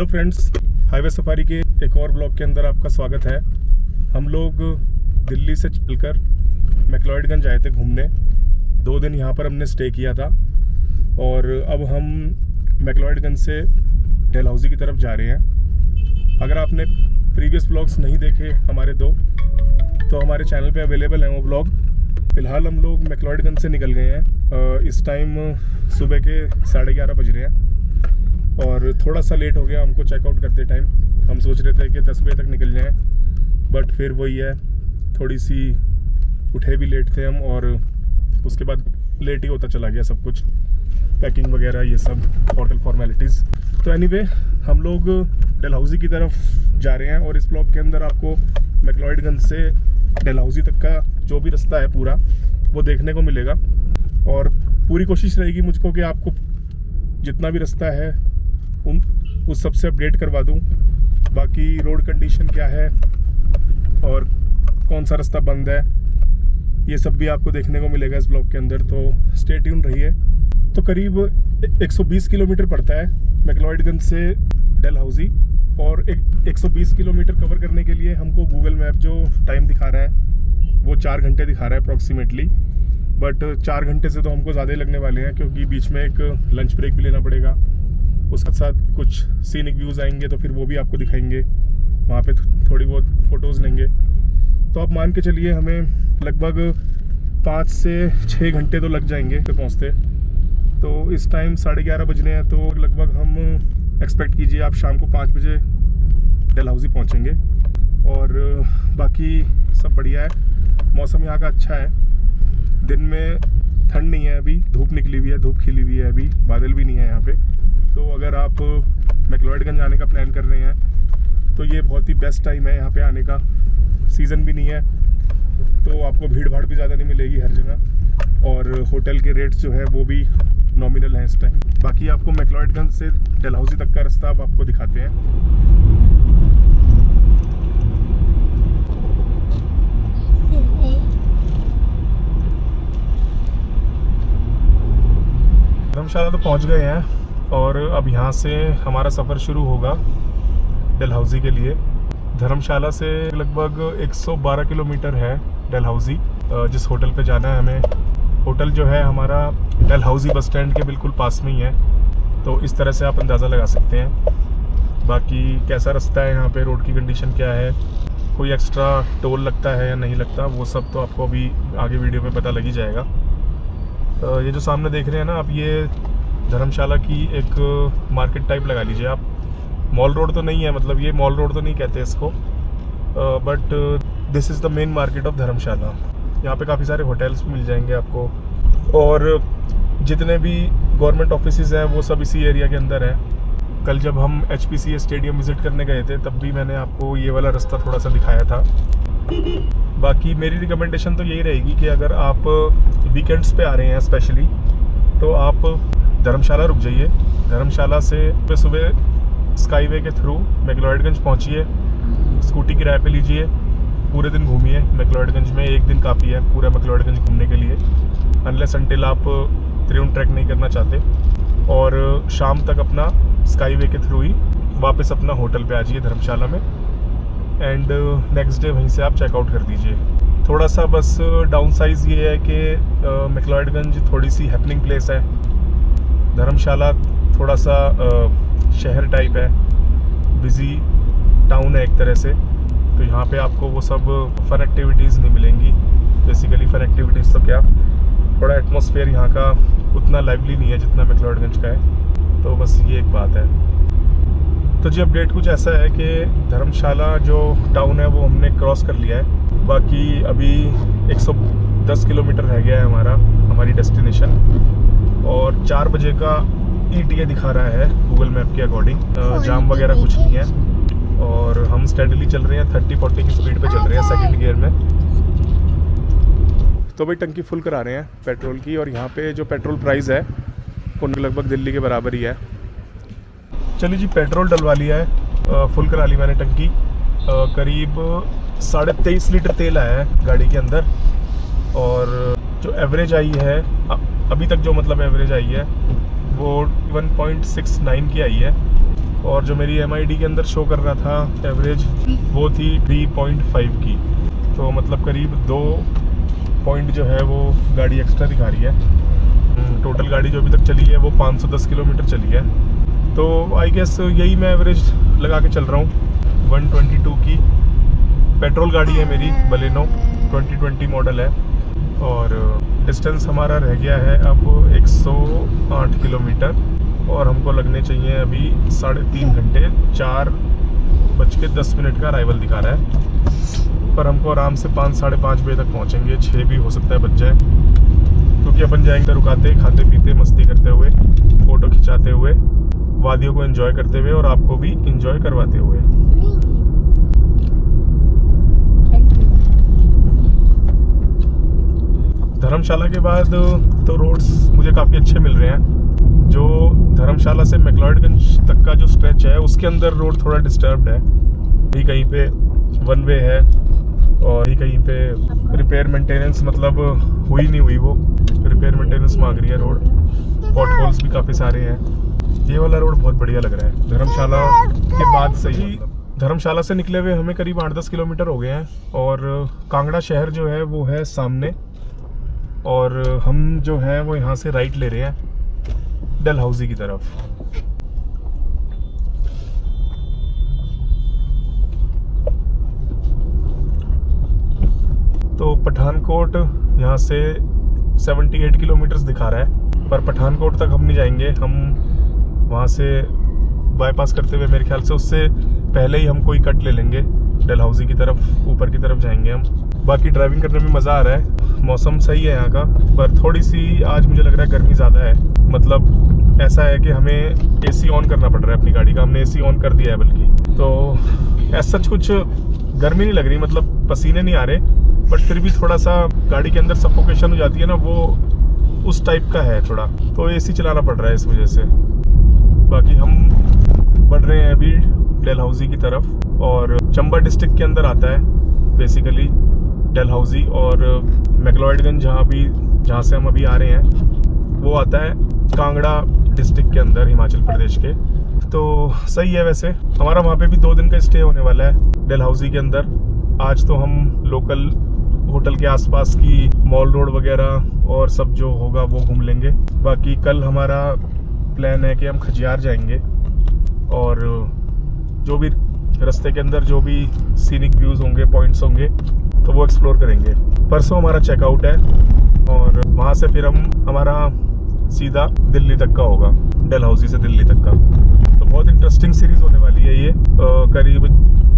Hello friends, highway safari के एक और ब्लॉग के अंदर आपका स्वागत है। हम लोग दिल्ली से चलकर मैक्लोडगंज आए थे घूमने। 2 दिन यहाँ पर हमने स्टे किया था और अब हम मैक्लोडगंज से डलहौजी की तरफ जा रहे हैं। अगर आपने प्रीवियस ब्लॉग्स नहीं देखे हमारे तो हमारे चैनल पे अवेलेबल हैं वो ब्लॉग। फ़िलहाल हम लोग मैक्लोडगंज से निकल गए हैं। इस टाइम सुबह के 11:30 बज रहे हैं और थोड़ा सा लेट हो गया हमको चेकआउट करते टाइम। हम सोच रहे थे कि 10 बजे तक निकल जाएं, बट फिर वही है, थोड़ी सी उठे भी लेट थे हम और उसके बाद लेट ही होता चला गया सब कुछ, पैकिंग वगैरह ये सब होटल फॉर्मेलिटीज़। तो एनीवे हम लोग डलहौजी की तरफ जा रहे हैं और इस ब्लॉग के अंदर आपको मैक्लोडगंज से डलहौजी तक का जो भी रास्ता है पूरा वो देखने को मिलेगा और पूरी कोशिश रहेगी मुझको कि आपको जितना भी रास्ता है उस सब से अपडेट करवा दूं। बाकी रोड कंडीशन क्या है और कौन सा रास्ता बंद है ये सब भी आपको देखने को मिलेगा इस ब्लॉग के अंदर, तो स्टे ट्यून रहिए। तो करीब 120 किलोमीटर पड़ता है मैक्लोडगंज से डलहौजी और 120 किलोमीटर कवर करने के लिए हमको गूगल मैप जो टाइम दिखा रहा है वो 4 घंटे दिखा रहा है अप्रॉक्सीमेटली। बट 4 घंटे से तो हमको ज़्यादा ही लगने वाले हैं क्योंकि बीच में एक लंच ब्रेक भी लेना पड़ेगा। उसके साथ कुछ सीनिक व्यूज़ आएंगे तो फिर वो भी आपको दिखाएंगे, वहाँ पे थोड़ी बहुत फ़ोटोज़ लेंगे। तो आप मान के चलिए हमें लगभग 5 से 6 घंटे तो लग जाएंगे पहुँचते। तो इस टाइम 11:30 बज रहे हैं, तो लगभग हम एक्सपेक्ट कीजिए आप शाम को 5 बजे डलहौजी पहुँचेंगे। और बाकी सब बढ़िया है, मौसम यहाँ का अच्छा है। दिन में ठंड नहीं है, अभी धूप निकली हुई है, धूप खिली हुई है, अभी बादल भी नहीं है यहाँ पे। तो अगर आप मैक्लोडगंज आने का प्लान कर रहे हैं तो ये बहुत ही बेस्ट टाइम है यहाँ पे आने का। सीज़न भी नहीं है तो आपको भीड़ भाड़ भी ज़्यादा नहीं मिलेगी हर जगह और होटल के रेट्स जो है वो भी नॉमिनल हैं इस टाइम। बाकी आपको मैक्लोडगंज से डलहौजी तक का रास्ता अब आपको दिखाते हैं। धर्मशाला तो पहुंच गए हैं और अब यहाँ से हमारा सफ़र शुरू होगा डलहौजी के लिए। धर्मशाला से लगभग 112 किलोमीटर है डलहौजी, जिस होटल पे जाना है हमें। होटल जो है हमारा डलहौजी बस स्टैंड के बिल्कुल पास में ही है, तो इस तरह से आप अंदाज़ा लगा सकते हैं। बाकी कैसा रास्ता है यहाँ पे, रोड की कंडीशन क्या है, कोई एक्स्ट्रा टोल लगता है या नहीं लगता, वो सब तो आपको अभी आगे वीडियो में पता लग ही जाएगा। ये जो सामने देख रहे हैं ना आप, ये धर्मशाला की एक मार्केट टाइप लगा लीजिए आप। मॉल रोड तो नहीं है, मतलब ये मॉल रोड तो नहीं कहते इसको, but this is the main market of Dharamshala. यहाँ पे काफ़ी सारे होटल्स मिल जाएंगे आपको और जितने भी गवर्नमेंट ऑफिसेज हैं वो सब इसी एरिया के अंदर है। कल जब हम HPCA स्टेडियम विज़िट करने गए थे तब भी मैंने आपको ये वाला रास्ता थोड़ा सा दिखाया था। बाकी मेरी रिकमेंडेशन तो यही रहेगी कि अगर आप वीकेंड्स पे आ रहे हैं स्पेशली, तो आप धर्मशाला रुक जाइए। धर्मशाला से सुबह स्काईवे के थ्रू मैक्लोडगंज पहुंचिए, स्कूटी किराए पे लीजिए, पूरे दिन घूमिए मैक्लोडगंज में। एक दिन काफ़ी है पूरा मैक्लोडगंज घूमने के लिए, अनलेस अनटिल आप त्रिउंड ट्रैक नहीं करना चाहते। और शाम तक अपना स्काईवे के थ्रू ही वापस अपना होटल पे आ जाइए धर्मशाला में एंड नेक्स्ट डे वहीं से आप चेकआउट कर दीजिए। थोड़ा सा बस डाउन साइज़ ये है कि मैक्लोडगंज थोड़ी सी हैपनिंग प्लेस है, धर्मशाला थोड़ा सा शहर टाइप है, बिज़ी टाउन है एक तरह से। तो यहाँ पे आपको वो सब फन एक्टिविटीज़ नहीं मिलेंगी। बेसिकली फन एक्टिविटीज़ तो क्या, थोड़ा एटमॉस्फेयर यहाँ का उतना लाइवली नहीं है जितना मैक्लोडगंज का है, तो बस ये एक बात है। तो जी अपडेट कुछ ऐसा है कि धर्मशाला जो टाउन है वो हमने क्रॉस कर लिया है। बाकी अभी 110 किलोमीटर रह गया है हमारी डेस्टिनेशन और 4 बजे का ETA दिखा रहा है गूगल मैप के अकॉर्डिंग। जाम वगैरह कुछ नहीं है और हम स्टेडली चल रहे हैं, 30-40 की स्पीड पे चल रहे हैं सेकंड गियर में। तो भाई टंकी फुल करा रहे हैं पेट्रोल की और यहाँ पे जो पेट्रोल प्राइस है वो लगभग दिल्ली के बराबर ही है। चलिए जी पेट्रोल डलवा लिया है, फुल करा ली मैंने टंकी। करीब 23.5 लीटर तेल आया है गाड़ी के अंदर और जो एवरेज आई है अभी तक, जो मतलब एवरेज आई है वो 1.69 की आई है। और जो मेरी MID के अंदर शो कर रहा था एवरेज वो थी 3.5 की। तो मतलब करीब 2 पॉइंट जो है वो गाड़ी एक्स्ट्रा दिखा रही है। टोटल गाड़ी जो अभी तक चली है वो 510 किलोमीटर चली है। तो आई गेस यही मैं एवरेज लगा के चल रहा हूँ। 122 की पेट्रोल गाड़ी है मेरी, बलेनो 2020 मॉडल है। और डिस्टेंस हमारा रह गया है अब 108 किलोमीटर और हमको लगने चाहिए अभी 3.5 घंटे। 4:10 का अराइवल दिखा रहा है, पर हमको आराम से 5 साढ़े 5 बजे तक पहुंचेंगे। 6 भी हो सकता है बच जाए, क्योंकि अपन जाएंगे रुकाते खाते पीते मस्ती करते हुए, फ़ोटो खिंचाते हुए, वादियों को एंजॉय करते हुए और आपको भी एंजॉय करवाते हुए। धर्मशाला के बाद तो रोड्स मुझे काफ़ी अच्छे मिल रहे हैं। जो धर्मशाला से मैक्लॉयडगंज तक का जो स्ट्रेच है उसके अंदर रोड थोड़ा डिस्टर्ब्ड है। ही कहीं पे वन वे है और ही कहीं पे रिपेयर मेंटेनेंस मतलब हुई नहीं हुई, वो रिपेयर मेंटेनेंस मांग रही है रोड। पॉट होल्स भी काफ़ी सारे हैं। ये वाला रोड बहुत बढ़िया लग रहा है। धर्मशाला के बाद से ही धर्मशाला से निकले हुए हमें करीब 8-10 किलोमीटर हो गए हैं और कांगड़ा शहर जो है वो है सामने। और हम जो है वो यहाँ से राइट ले रहे हैं डलहौजी की तरफ। तो पठानकोट यहाँ से 78 किलोमीटर्स दिखा रहा है, पर पठानकोट तक हम नहीं जाएंगे। हम वहाँ से बाईपास करते हुए मेरे ख्याल से उससे पहले ही हम कोई कट ले लेंगे डलहौजी की तरफ, ऊपर की तरफ जाएंगे हम। बाकी ड्राइविंग करने में मज़ा आ रहा है। मौसम सही है यहाँ का, पर थोड़ी सी आज मुझे लग रहा है गर्मी ज़्यादा है। मतलब ऐसा है कि हमें AC ऑन करना पड़ रहा है अपनी गाड़ी का। हमने AC ऑन कर दिया है बल्कि। तो ऐसा कुछ गर्मी नहीं लग रही, मतलब पसीने नहीं आ रहे, बट फिर भी थोड़ा सा गाड़ी के अंदर सफोकेशन हो जाती है ना, वो उस टाइप का है थोड़ा। तो AC चलाना पड़ रहा है इस वजह से। बाकी हम बढ़ रहे हैं अभी डलहौजी की तरफ और चंबा डिस्ट्रिक्ट के अंदर आता है बेसिकली डलहौजी। और मैक्लॉयडगंज जहाँ से हम अभी आ रहे हैं वो आता है कांगड़ा डिस्ट्रिक्ट के अंदर, हिमाचल प्रदेश के। तो सही है। वैसे हमारा वहाँ पे भी 2 दिन का स्टे होने वाला है डलहौजी के अंदर। आज तो हम लोकल होटल के आसपास की मॉल रोड वगैरह और सब जो होगा वो घूम लेंगे। बाकी कल हमारा प्लान है कि हम खजियार जाएंगे और जो भी रास्ते के अंदर जो भी सीनिक व्यूज़ होंगे, पॉइंट्स होंगे, तो वो एक्सप्लोर करेंगे। परसों हमारा चेकआउट है और वहाँ से फिर हमारा सीधा दिल्ली तक का होगा, डलहौजी से दिल्ली तक का। तो बहुत इंटरेस्टिंग सीरीज़ होने वाली है ये। करीब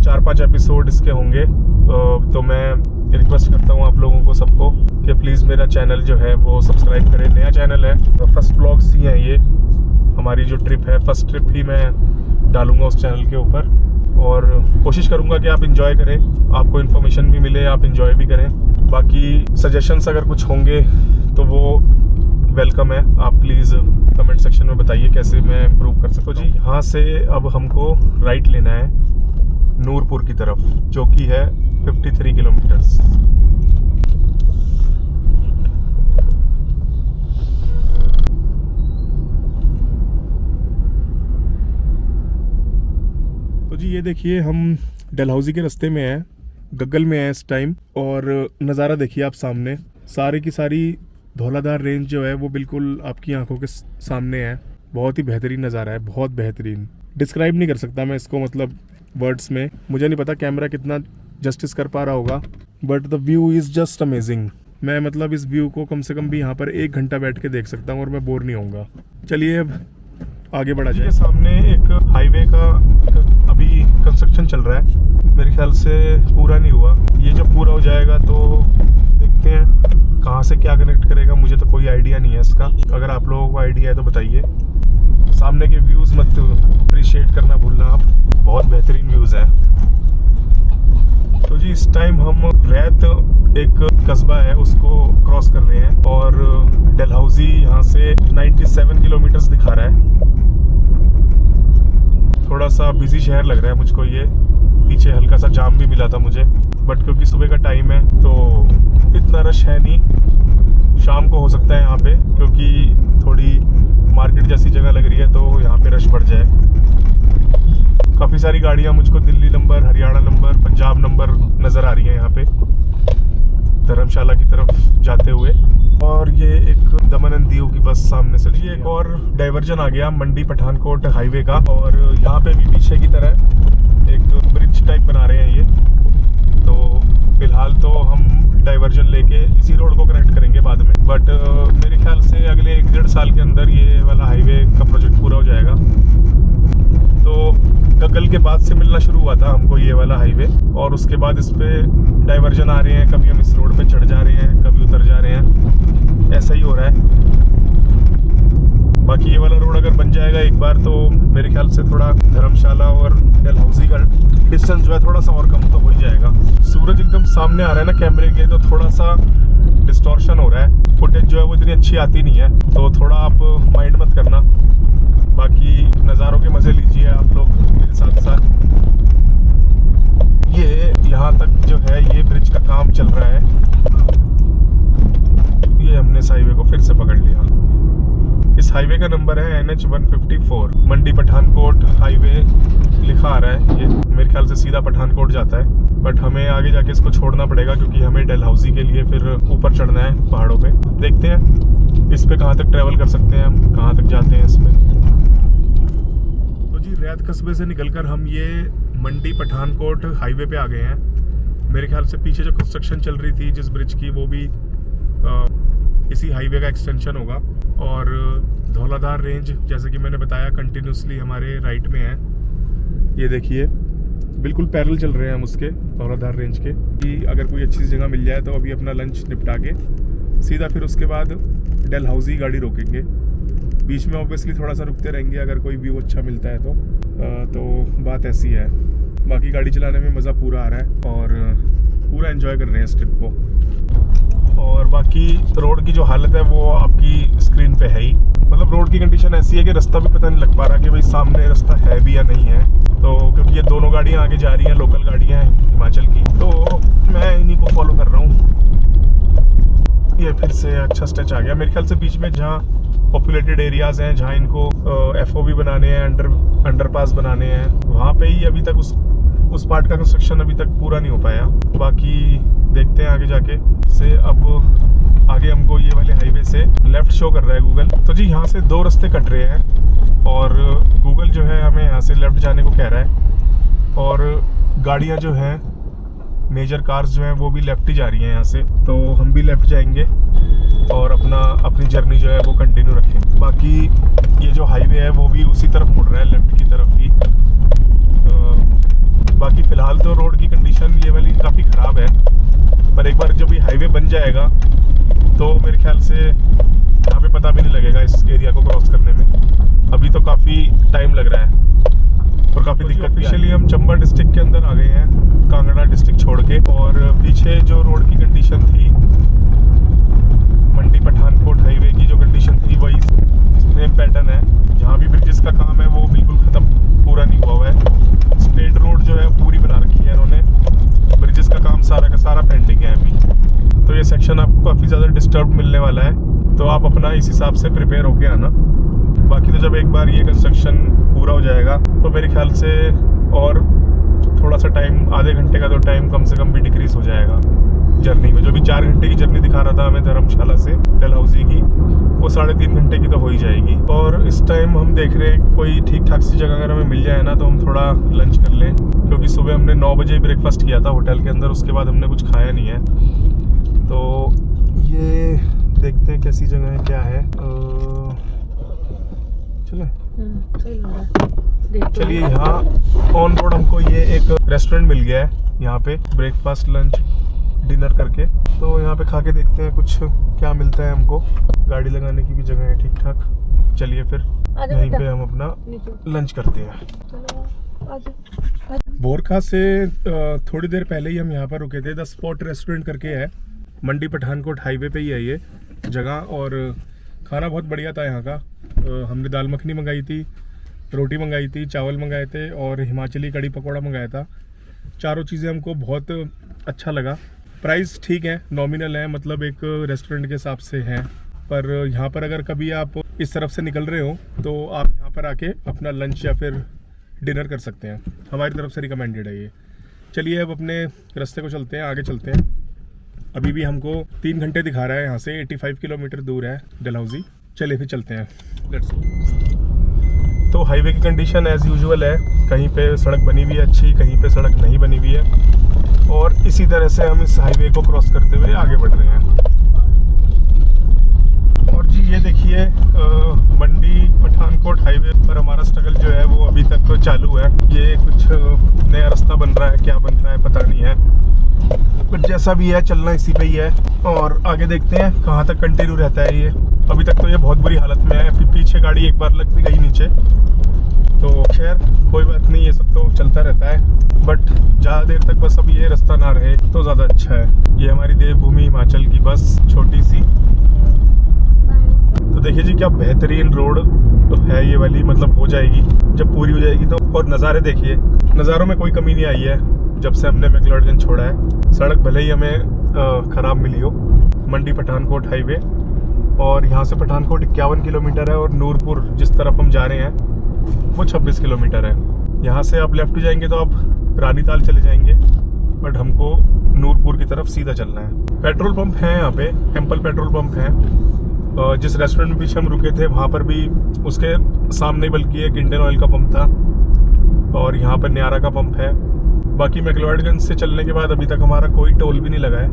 4-5 एपिसोड इसके होंगे। तो मैं रिक्वेस्ट करता हूँ आप लोगों को सबको कि प्लीज़ मेरा चैनल जो है वो सब्सक्राइब करें। नया चैनल है, फर्स्ट व्लॉग्स ही हैं ये। हमारी जो ट्रिप है, फर्स्ट ट्रिप ही मैं डालूँगा उस चैनल के ऊपर और कोशिश करूँगा कि आप इंजॉय करें, आपको इन्फॉर्मेशन भी मिले, आप इंजॉय भी करें। बाकी सजेशंस अगर कुछ होंगे तो वो वेलकम है। आप प्लीज़ कमेंट सेक्शन में बताइए कैसे मैं इम्प्रूव कर सकता हूँ। जी यहाँ से अब हमको राइट लेना है नूरपुर की तरफ, जो कि है 53 किलोमीटर्स। तो जी ये देखिए हम डलहौजी के रास्ते में हैं, गग्गल में है इस टाइम। और नज़ारा देखिए आप सामने, सारी की सारी धौलाधार रेंज जो है वो बिल्कुल आपकी आंखों के सामने है। बहुत ही बेहतरीन नज़ारा है, बहुत बेहतरीन। डिस्क्राइब नहीं कर सकता मैं इसको, मतलब वर्ड्स में। मुझे नहीं पता कैमरा कितना जस्टिस कर पा रहा होगा, but the view is just amazing. मैं मतलब इस व्यू को कम से कम भी यहाँ पर 1 घंटा बैठ के देख सकता हूँ और मैं बोर नहीं होऊंगा। चलिए अब आगे बढ़ा जाए। सामने एक हाईवे का अभी कंस्ट्रक्शन चल रहा है, मेरे ख्याल से पूरा नहीं हुआ। ये जब पूरा हो जाएगा तो देखते हैं कहाँ से क्या कनेक्ट करेगा। मुझे तो कोई आइडिया नहीं है इसका। अगर आप लोगों को आइडिया है तो बताइए। सामने के व्यूज़ मत अप्रिशिएट करना भूलना आप, बहुत बेहतरीन व्यूज़ है। तो जी इस टाइम हम रैत एक कस्बा है उसको क्रॉस कर रहे हैं और डलहौजी यहाँ से 97 किलोमीटर्स दिखा रहा है। थोड़ा सा बिजी शहर लग रहा है मुझको ये। पीछे हल्का सा जाम भी मिला था मुझे, बट क्योंकि सुबह का टाइम है तो इतना रश है नहीं। शाम को हो सकता है यहाँ पे, क्योंकि थोड़ी मार्केट जैसी जगह लग रही है तो यहाँ पे रश बढ़ जाए। काफ़ी सारी गाड़ियाँ मुझको Delhi number, Haryana number, Punjab number नज़र आ रही हैं यहाँ पे धर्मशाला की तरफ जाते हुए। और ये एक दमन एंड दीव की बस सामने से जी। एक और डाइवर्जन आ गया मंडी पठानकोट हाईवे का, और यहाँ पे भी पीछे की तरह एक ब्रिज टाइप बना रहे हैं ये। तो फिलहाल तो हम डाइवर्जन लेके इसी रोड को कनेक्ट करेंगे बाद में, बट मेरे ख्याल से अगले 1-1.5 साल के अंदर ये वाला हाईवे का प्रोजेक्ट पूरा हो जाएगा। तो गगल के बाद से मिलना शुरू हुआ था हमको ये वाला हाईवे, और उसके बाद इस पे डाइवर्जन आ रहे हैं। कभी हम इस रोड पे चढ़ जा रहे हैं, कभी उतर जा रहे हैं, ऐसा ही हो रहा है। बाकी ये वाला रोड अगर बन जाएगा एक बार, तो मेरे ख्याल से थोड़ा धर्मशाला और डलहौजी का डिस्टेंस जो है थोड़ा सा और कम तो हो ही जाएगा। सूरज एकदम सामने आ रहा है ना कैमरे के, तो थोड़ा सा डिस्टॉर्शन हो रहा है। फुटेज जो है वो इतनी अच्छी आती नहीं है, तो थोड़ा आप माइंड मत करना। बाकी नज़ारों के मज़े लीजिए आप लोग मेरे साथ साथ। ये यहाँ तक जो है ये ब्रिज का काम चल रहा है। ये हमने इस हाईवे को फिर से पकड़ लिया। इस हाईवे का नंबर है NH 154। मंडी पठानकोट हाईवे लिखा आ रहा है। ये मेरे ख्याल से सीधा पठानकोट जाता है, बट हमें आगे जाके इसको छोड़ना पड़ेगा क्योंकि हमें डलहौजी के लिए फिर ऊपर चढ़ना है पहाड़ों पे। देखते हैं इस पे कहाँ तक ट्रैवल कर सकते हैं हम, कहाँ तक जाते हैं इसमें। तो जी रैत कस्बे से निकलकर हम ये मंडी पठानकोट हाईवे पे आ गए हैं। मेरे ख्याल से पीछे जो कंस्ट्रक्शन चल रही थी जिस ब्रिज की, वो भी इसी हाईवे का एक्सटेंशन होगा। और धौलाधार रेंज जैसे कि मैंने बताया कंटिन्यूसली हमारे राइट में है। ये देखिए बिल्कुल पैरेलल चल रहे हैं हम उसके धौलाधार रेंज के, कि अगर कोई अच्छी जगह मिल जाए तो अभी अपना लंच निपटा के सीधा फिर उसके बाद डलहौजी गाड़ी रोकेंगे। बीच में ऑब्वियसली थोड़ा सा रुकते रहेंगे अगर कोई व्यू अच्छा मिलता है तो बात ऐसी है। बाकी गाड़ी चलाने में मज़ा पूरा आ रहा है और पूरा एंजॉय कर रहे हैं इस ट्रिप को। और बाकी रोड की जो हालत है वो आपकी स्क्रीन पे है ही। मतलब रोड की कंडीशन ऐसी है कि रास्ता भी पता नहीं लग पा रहा कि भाई सामने रास्ता है भी या नहीं है। तो क्योंकि ये दोनों गाड़ियाँ आगे जा रही हैं, लोकल गाड़ियाँ हैं हिमाचल की, तो मैं इन्हीं को फॉलो कर रहा हूँ। ये फिर से अच्छा स्ट्रेच आ गया। मेरे ख्याल से बीच में जहाँ पॉपुलेटेड एरियाज़ हैं, जहाँ इनको FOB बनाने हैं, अंडरपास बनाने हैं, वहाँ पे ही अभी तक उस पार्ट का कंस्ट्रक्शन अभी तक पूरा नहीं हो पाया। बाकी देखते हैं आगे जाके से। अब आगे हमको ये वाले हाईवे से लेफ़्ट शो कर रहा है गूगल। तो जी यहाँ से 2 रास्ते कट रहे हैं और गूगल जो है हमें यहाँ से लेफ़्ट जाने को कह रहा है। और गाड़ियाँ जो हैं, मेजर कार्स जो हैं वो भी लेफ़्ट ही जा रही हैं यहाँ से, तो हम भी लेफ़्ट जाएंगे और अपनी जर्नी जो है वो कंटिन्यू रखें। बाकी ये जो हाईवे है वो भी उसी तरफ मुड़ रहा है, लेफ़्ट की तरफ ही। बाकी फ़िलहाल तो रोड की कंडीशन ये वाली काफ़ी ख़राब है, पर एक बार जब ये हाईवे बन जाएगा तो मेरे ख्याल से यहाँ पे पता भी नहीं लगेगा इस एरिया को क्रॉस करने में। अभी तो काफ़ी टाइम लग रहा है और काफ़ी दिक्कत। ऑफिशियली हम चंबा डिस्ट्रिक्ट के अंदर आ गए हैं, कांगड़ा डिस्ट्रिक्ट छोड़ के। और पीछे जो रोड की कंडीशन थी, मंडी पठानकोट हाईवे की जो कंडीशन थी, वही सेम पैटर्न है। जहाँ भी ब्रिजेस का काम है वो बिल्कुल ख़त्म, पूरा नहीं हुआ है। स्ट्रेट रोड जो है पूरी बना रखी है इन्होंने, ब्रिजेस का काम सारा का सारा पेंडिंग है अभी। तो ये सेक्शन आपको काफ़ी ज़्यादा डिस्टर्ब मिलने वाला है, तो आप अपना इस हिसाब से प्रिपेयर होके आना। बाकी तो जब एक बार ये कंस्ट्रक्शन पूरा हो जाएगा तो मेरे ख्याल से और थोड़ा सा टाइम, आधे घंटे का तो टाइम कम से कम भी डिक्रीज़ हो जाएगा जर्नी में। जो भी 4 घंटे की जर्नी दिखा रहा था हमें धर्मशाला से डलहौजी की, वो 3.5 घंटे की तो हो ही जाएगी। और इस टाइम हम देख रहे हैं कोई ठीक ठाक सी जगह अगर हमें मिल जाए ना तो हम थोड़ा लंच कर लें, क्योंकि सुबह हमने 9 बजे ब्रेकफास्ट किया था होटल के अंदर, उसके बाद हमने कुछ खाया नहीं है। तो ये देखते हैं कैसी जगह है, क्या है। चलिए यहाँ ऑन रोड हमको ये एक रेस्टोरेंट मिल गया है, यहाँ पे ब्रेकफास्ट लंच डिनर करके। तो यहाँ पे खा के देखते हैं कुछ क्या मिलता है हमको। गाड़ी लगाने की भी जगह है ठीक ठाक। चलिए फिर यहीं पे हम अपना लंच करते हैं। बोरखा से थोड़ी देर पहले ही हम यहाँ पर रुके थे। द स्पॉट रेस्टोरेंट करके है, मंडी पठानकोट हाईवे पे ही है ये जगह। और खाना बहुत बढ़िया था यहाँ का। हमने दाल मखनी मंगाई थी, रोटी मंगाई थी, चावल मंगाए थे और हिमाचली कड़ी पकौड़ा मंगाया था। चारों चीज़ें हमको बहुत अच्छा लगा। प्राइस ठीक है, नॉमिनल है, मतलब एक रेस्टोरेंट के हिसाब से है। पर यहाँ पर अगर कभी आप इस तरफ से निकल रहे हो तो आप यहाँ पर आके अपना लंच या फिर डिनर कर सकते हैं। हमारी तरफ से रिकमेंडेड है ये। चलिए अब अपने रास्ते को चलते हैं, आगे चलते हैं। अभी भी हमको 3 घंटे दिखा रहा है, यहाँ से 85 किलोमीटर दूर है डलहौजी। चलिए फिर चलते हैं, लेट्स गो। तो हाईवे की कंडीशन एज़ यूजुअल है, कहीं पे सड़क बनी हुई है अच्छी, कहीं पे सड़क नहीं बनी हुई है, और इसी तरह से हम इस हाईवे को क्रॉस करते हुए आगे बढ़ रहे हैं। और जी ये देखिए मंडी पठानकोट हाईवे पर हमारा स्ट्रगल जो है वो अभी तक तो चालू है। ये कुछ नया रास्ता बन रहा है, क्या बन रहा है पता नहीं है, बट जैसा भी है चलना इसी पे ही है। और आगे देखते हैं कहाँ तक कंटिन्यू रहता है ये। अभी तक तो ये बहुत बुरी हालत में है, फिर पीछे गाड़ी एक बार लग भी गई नीचे, तो खैर कोई बात नहीं, ये सब तो चलता रहता है। बट ज़्यादा देर तक बस अब ये रास्ता ना रहे तो ज़्यादा अच्छा है। ये हमारी देवभूमि हिमाचल की बस छोटी सी। तो देखिए जी क्या बेहतरीन रोड है ये वाली, मतलब हो जाएगी जब पूरी हो जाएगी तो। और नज़ारे देखिए, नज़ारों में कोई कमी नहीं आई है जब से हमने मैक्लोडगंज छोड़ा है। सड़क भले ही हमें ख़राब मिली हो, मंडी पठानकोट हाईवे, और यहाँ से पठानकोट 51 किलोमीटर है, और नूरपुर जिस तरफ हम जा रहे हैं वो 26 किलोमीटर है। यहाँ से आप लेफ्ट जाएंगे तो आप रानीताल चले जाएंगे, बट हमको नूरपुर की तरफ सीधा चलना है। पेट्रोल पंप है यहाँ पे, एम्पल पेट्रोल पंप है। जिस रेस्टोरेंट में पीछे हम रुके थे वहाँ पर भी उसके सामने बल्कि एक इंडियन ऑयल का पंप था, और यहाँ पर न्यारा का पंप है। बाकी मैक्लोडगंज से चलने के बाद अभी तक हमारा कोई टोल भी नहीं लगा है,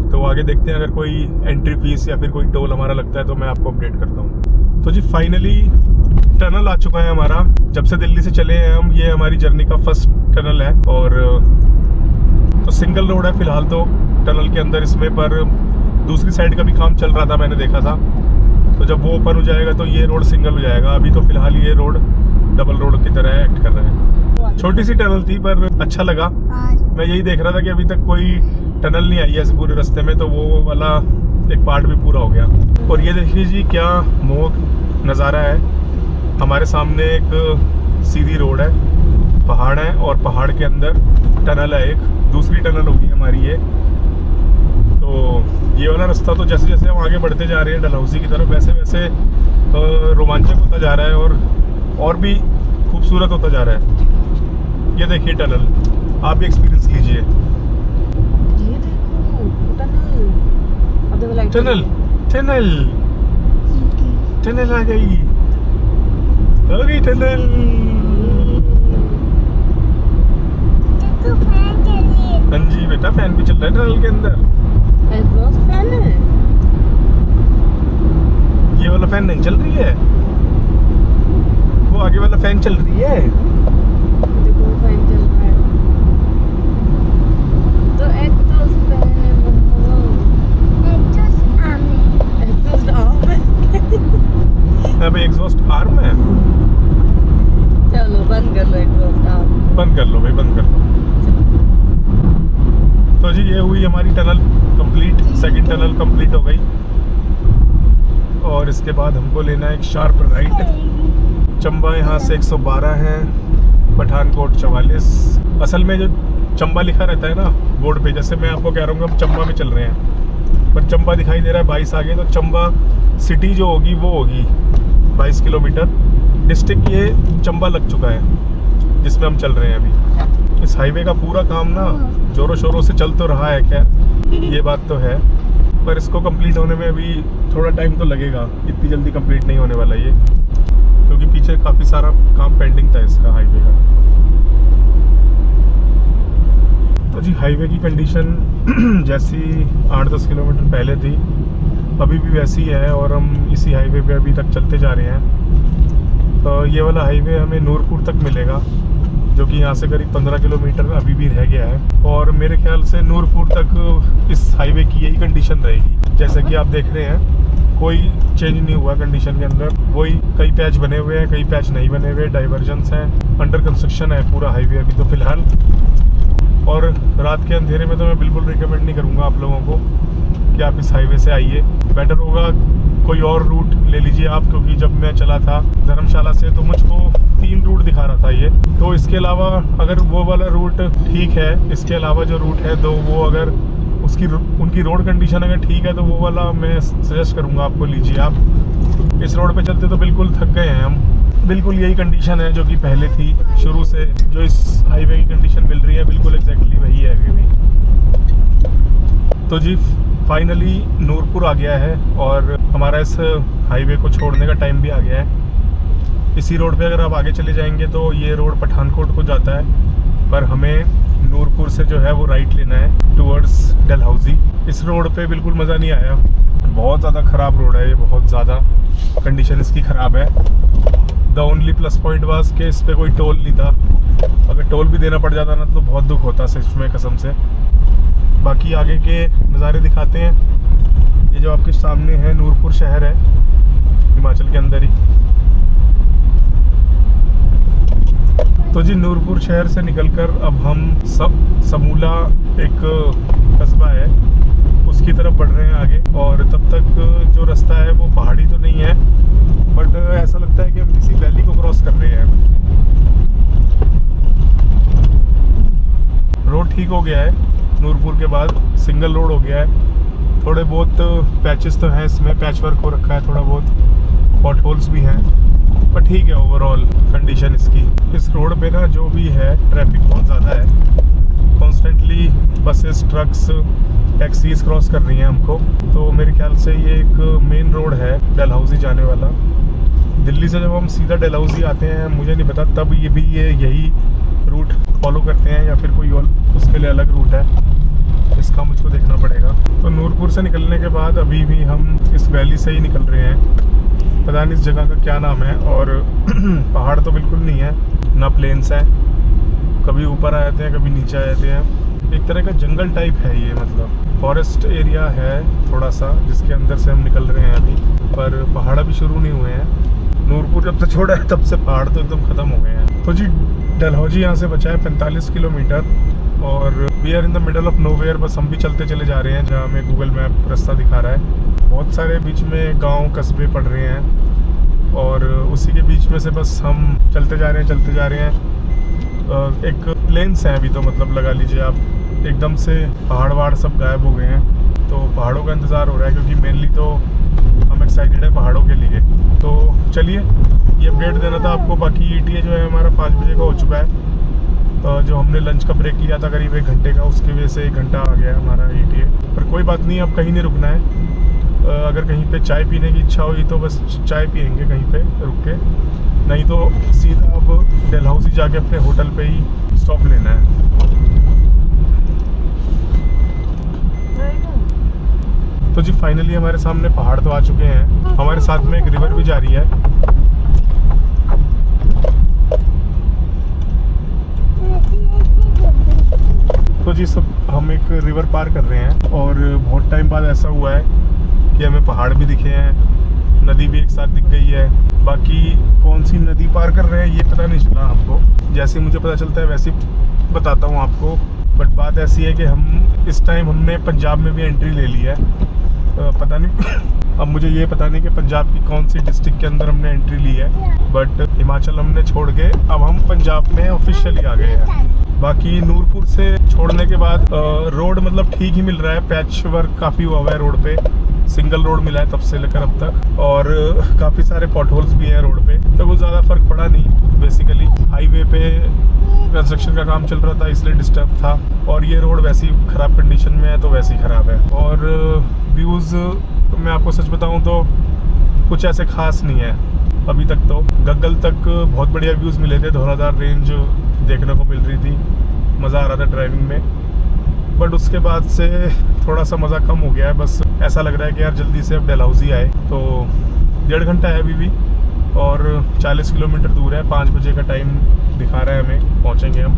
तो आगे देखते हैं अगर कोई एंट्री फीस या फिर कोई टोल हमारा लगता है तो मैं आपको अपडेट करता हूँ। तो जी फाइनली टनल आ चुका है हमारा। जब से दिल्ली से चले हैं हम, ये हमारी जर्नी का फर्स्ट टनल है, और तो सिंगल रोड है फिलहाल तो टनल के अंदर इसमें, पर दूसरी साइड का भी काम चल रहा था, मैंने देखा था। तो जब वो ओपन हो जाएगा तो ये रोड सिंगल हो जाएगा। अभी तो फिलहाल ये रोड डबल रोड की तरह एक्ट कर रहा है। छोटी सी टनल थी पर अच्छा लगा। मैं यही देख रहा था कि अभी तक कोई टनल नहीं आई है इस पूरे रास्ते में, तो वो वाला एक पार्ट भी पूरा हो गया। और ये देखिए जी क्या मोहक नज़ारा है। हमारे सामने एक सीधी रोड है, पहाड़ है, और पहाड़ के अंदर टनल है, एक दूसरी टनल होगी हमारी ये। तो ये वाला रास्ता तो जैसे जैसे हम आगे बढ़ते जा रहे हैं डलहौजी की तरफ, वैसे वैसे रोमांचक होता जा रहा है और भी खूबसूरत होता जा रहा है। ये देखिए टनल, आप भी एक्सपीरियंस लीजिए। ये देखो टनल, टनल टनल टनल आ गई टनल। हाँ जी बेटा, फैन भी चल रहा है टनल के अंदर। एग्जॉस्ट फैन है। ये वाला फैन नहीं चल रही है, वो आगे वाला फैन चल रही है। देखो फैन चल रहा है, तो एग्जॉस्ट फैन है मम्मा। एग्जॉस्ट आर्म है। अब एग्जॉस्ट आर्म है। चलो बंद कर लो एग्जॉस्ट आर्म। बंद कर लो भाई, बंद कर लो। तो जी ये हुई हमारी tunnel complete, second tunnel complete हो गई। और इसके बाद हमको लेना है एक शार्प राइट। चंबा यहाँ से 112 है, पठानकोट 44। असल में जो चंबा लिखा रहता है ना बोर्ड पे, जैसे मैं आपको कह रहा हूँ हम चंबा में चल रहे हैं, पर चंबा दिखाई दे रहा है 22 आगे, तो चंबा सिटी जो होगी वो होगी 22 किलोमीटर। डिस्ट्रिक्ट ये चंबा लग चुका है जिसमें हम चल रहे हैं अभी। इस हाईवे का पूरा काम ना जोरों शोरों से चल तो रहा है, खैर ये बात तो है, पर इसको कंप्लीट होने में अभी थोड़ा टाइम तो लगेगा। इतनी जल्दी कंप्लीट नहीं होने वाला ये, क्योंकि पीछे काफ़ी सारा काम पेंडिंग था इसका हाईवे का। तो जी हाईवे की कंडीशन जैसी 8-10 किलोमीटर पहले थी अभी भी वैसी है, और हम इसी हाईवे पे अभी तक चलते जा रहे हैं। तो ये वाला हाईवे हमें नूरपुर तक मिलेगा, जो कि यहाँ से करीब 15 किलोमीटर अभी भी रह गया है। और मेरे ख्याल से नूरपुर तक इस हाईवे की यही कंडीशन रहेगी। जैसे कि आप देख रहे हैं कोई चेंज नहीं हुआ कंडीशन के अंदर, वही कई पैच बने हुए हैं, कई पैच नहीं बने हुए, डाइवर्जन्स हैं, अंडर कंस्ट्रक्शन है पूरा हाईवे अभी तो फिलहाल। और रात के अंधेरे में तो मैं बिल्कुल रिकमेंड नहीं करूँगा आप लोगों को कि आप इस हाईवे से आइए। बेटर होगा कोई और रूट ले लीजिए आप, क्योंकि जब मैं चला था धर्मशाला से तो मुझको 3 रूट दिखा रहा था ये। तो इसके अलावा अगर वो वाला रूट ठीक है, इसके अलावा जो रूट है तो वो अगर उनकी रोड कंडीशन अगर ठीक है तो वो वाला मैं सजेस्ट करूँगा आपको, लीजिए आप। इस रोड पे चलते तो बिल्कुल थक गए हैं हम, बिल्कुल यही कंडीशन है जो कि पहले थी शुरू से, जो इस हाईवे की कंडीशन मिल रही है बिल्कुल एग्जैक्टली वही है अभी भी। तो जी फाइनली नूरपुर आ गया है और हमारा इस हाईवे को छोड़ने का टाइम भी आ गया है। इसी रोड पे अगर आप आगे चले जाएंगे तो ये रोड पठानकोट को जाता है, पर हमें नूरपुर से जो है वो राइट लेना है टुवर्ड्स डलहौजी। इस रोड पे बिल्कुल मज़ा नहीं आया, बहुत ज़्यादा ख़राब रोड है ये, बहुत ज़्यादा कंडीशन इसकी ख़राब है। The only plus point was कि इस पर कोई टोल नहीं था, अगर टोल भी देना पड़ जाता ना तो बहुत दुख होता सच में कसम से। बाकी आगे के नज़ारे दिखाते हैं। ये जो आपके सामने है नूरपुर शहर है, हिमाचल के अंदर ही। तो जी नूरपुर शहर से निकलकर अब हम समूला एक कस्बा है उसकी तरफ बढ़ रहे हैं आगे। और तब तक जो रास्ता है वो पहाड़ी तो नहीं है, बट ऐसा लगता है कि हम किसी वैली को क्रॉस कर रहे हैं। रोड ठीक हो गया है नूरपुर के बाद, सिंगल रोड हो गया है। थोड़े बहुत पैचेस तो हैं इसमें, पैच वर्क हो रखा है, थोड़ा बहुत पॉट होल्स भी हैं, पर ठीक है ओवरऑल कंडीशन इसकी। इस रोड पे ना जो भी है ट्रैफिक बहुत ज़्यादा है, constantly buses trucks taxis cross कर रही हैं हमको। तो मेरे ख्याल से ये एक मेन रोड है डलहौजी जाने वाला। दिल्ली से जब हम सीधा डलहौजी आते हैं, मुझे नहीं पता तब ये भी यही रूट फॉलो करते हैं या फिर कोई और उसके लिए अलग रूट है, इसका मुझको देखना पड़ेगा। तो नूरपुर से निकलने के बाद अभी भी हम इस वैली से ही निकल रहे हैं, पता नहीं इस जगह का क्या नाम है। और पहाड़ तो बिल्कुल नहीं है, ना प्लेन्स हैं, कभी ऊपर आ जाते हैं कभी नीचे आ जाते हैं। एक तरह का जंगल टाइप है ये, मतलब फॉरेस्ट एरिया है थोड़ा सा जिसके अंदर से हम निकल रहे हैं अभी, पर पहाड़ अभी शुरू नहीं हुए हैं। नूरपुर जब से छोड़ा है तब से पहाड़ तो एकदम ख़त्म हो गए हैं। तो जी डलहौजी यहाँ से बचा है 45 किलोमीटर और we are in the middle of nowhere. बस हम भी चलते चले जा रहे हैं जहाँ हमें गूगल मैप रास्ता दिखा रहा है। बहुत सारे बीच में गांव कस्बे पड़ रहे हैं और उसी के बीच में से बस हम चलते जा रहे हैं। एक प्लेन्स हैं अभी तो, मतलब लगा लीजिए आप, एकदम से पहाड़ वहाड़ सब गायब हो गए हैं। तो पहाड़ों का इंतज़ार हो रहा है क्योंकि मेनली तो हम एक्साइटेड है पहाड़ों के लिए। तो चलिए ये अपडेट देना था आपको। बाकी ETA जो है हमारा 5 बजे का हो चुका है। जो हमने लंच का ब्रेक लिया था करीब 1 घंटे का, उसकी वजह से 1 घंटा आ गया हमारा ETA। पर कोई बात नहीं, अब कहीं नहीं रुकना है। अगर कहीं पे चाय पीने की इच्छा हुई तो बस चाय पियेंगे कहीं पे रुक के, नहीं तो सीधा अब डलहौजी जाके अपने होटल पे ही स्टॉप लेना है। तो जी फाइनली हमारे सामने पहाड़ तो आ चुके हैं, हमारे साथ में एक रिवर भी जा रही है। तो जी सब हम एक रिवर पार कर रहे हैं और बहुत टाइम बाद ऐसा हुआ है कि हमें पहाड़ भी दिखे हैं, नदी भी एक साथ दिख गई है। बाकी कौन सी नदी पार कर रहे हैं ये पता नहीं चला हमको, जैसे मुझे पता चलता है वैसे बताता हूँ आपको। बट बात ऐसी है कि हम इस टाइम हमने पंजाब में भी एंट्री ले ली है। पता नहीं अब मुझे ये पता नहीं कि पंजाब की कौन सी डिस्ट्रिक्ट के अंदर हमने एंट्री ली है, बट हिमाचल हमने छोड़ के अब हम पंजाब में ऑफिशियली आ गए हैं। बाकी नूरपुर से छोड़ने के बाद रोड मतलब ठीक ही मिल रहा है, पैच वर्क काफ़ी हुआ है रोड पे, सिंगल रोड मिला है तब से लेकर अब तक, और काफ़ी सारे पॉटहोल्स भी हैं रोड पे। तो वो ज़्यादा फर्क पड़ा नहीं, बेसिकली हाईवे पे कंस्ट्रक्शन का काम चल रहा था इसलिए डिस्टर्ब था, और ये रोड वैसी ख़राब कंडीशन में है तो वैसी ख़राब है। और व्यूज़ मैं आपको सच बताऊं तो कुछ ऐसे खास नहीं है अभी तक। तो गग्गल तक बहुत बढ़िया व्यूज़ मिले थे, धौलाधार रेंज देखने को मिल रही थी, मज़ा आ रहा था ड्राइविंग में। बट उसके बाद से थोड़ा सा मज़ा कम हो गया है, बस ऐसा लग रहा है कि यार जल्दी से अब डलहौजी आए। तो 1.5 घंटा है अभी भी और 40 किलोमीटर दूर है, 5 बजे का टाइम दिखा रहा है हमें, पहुँचेंगे हम।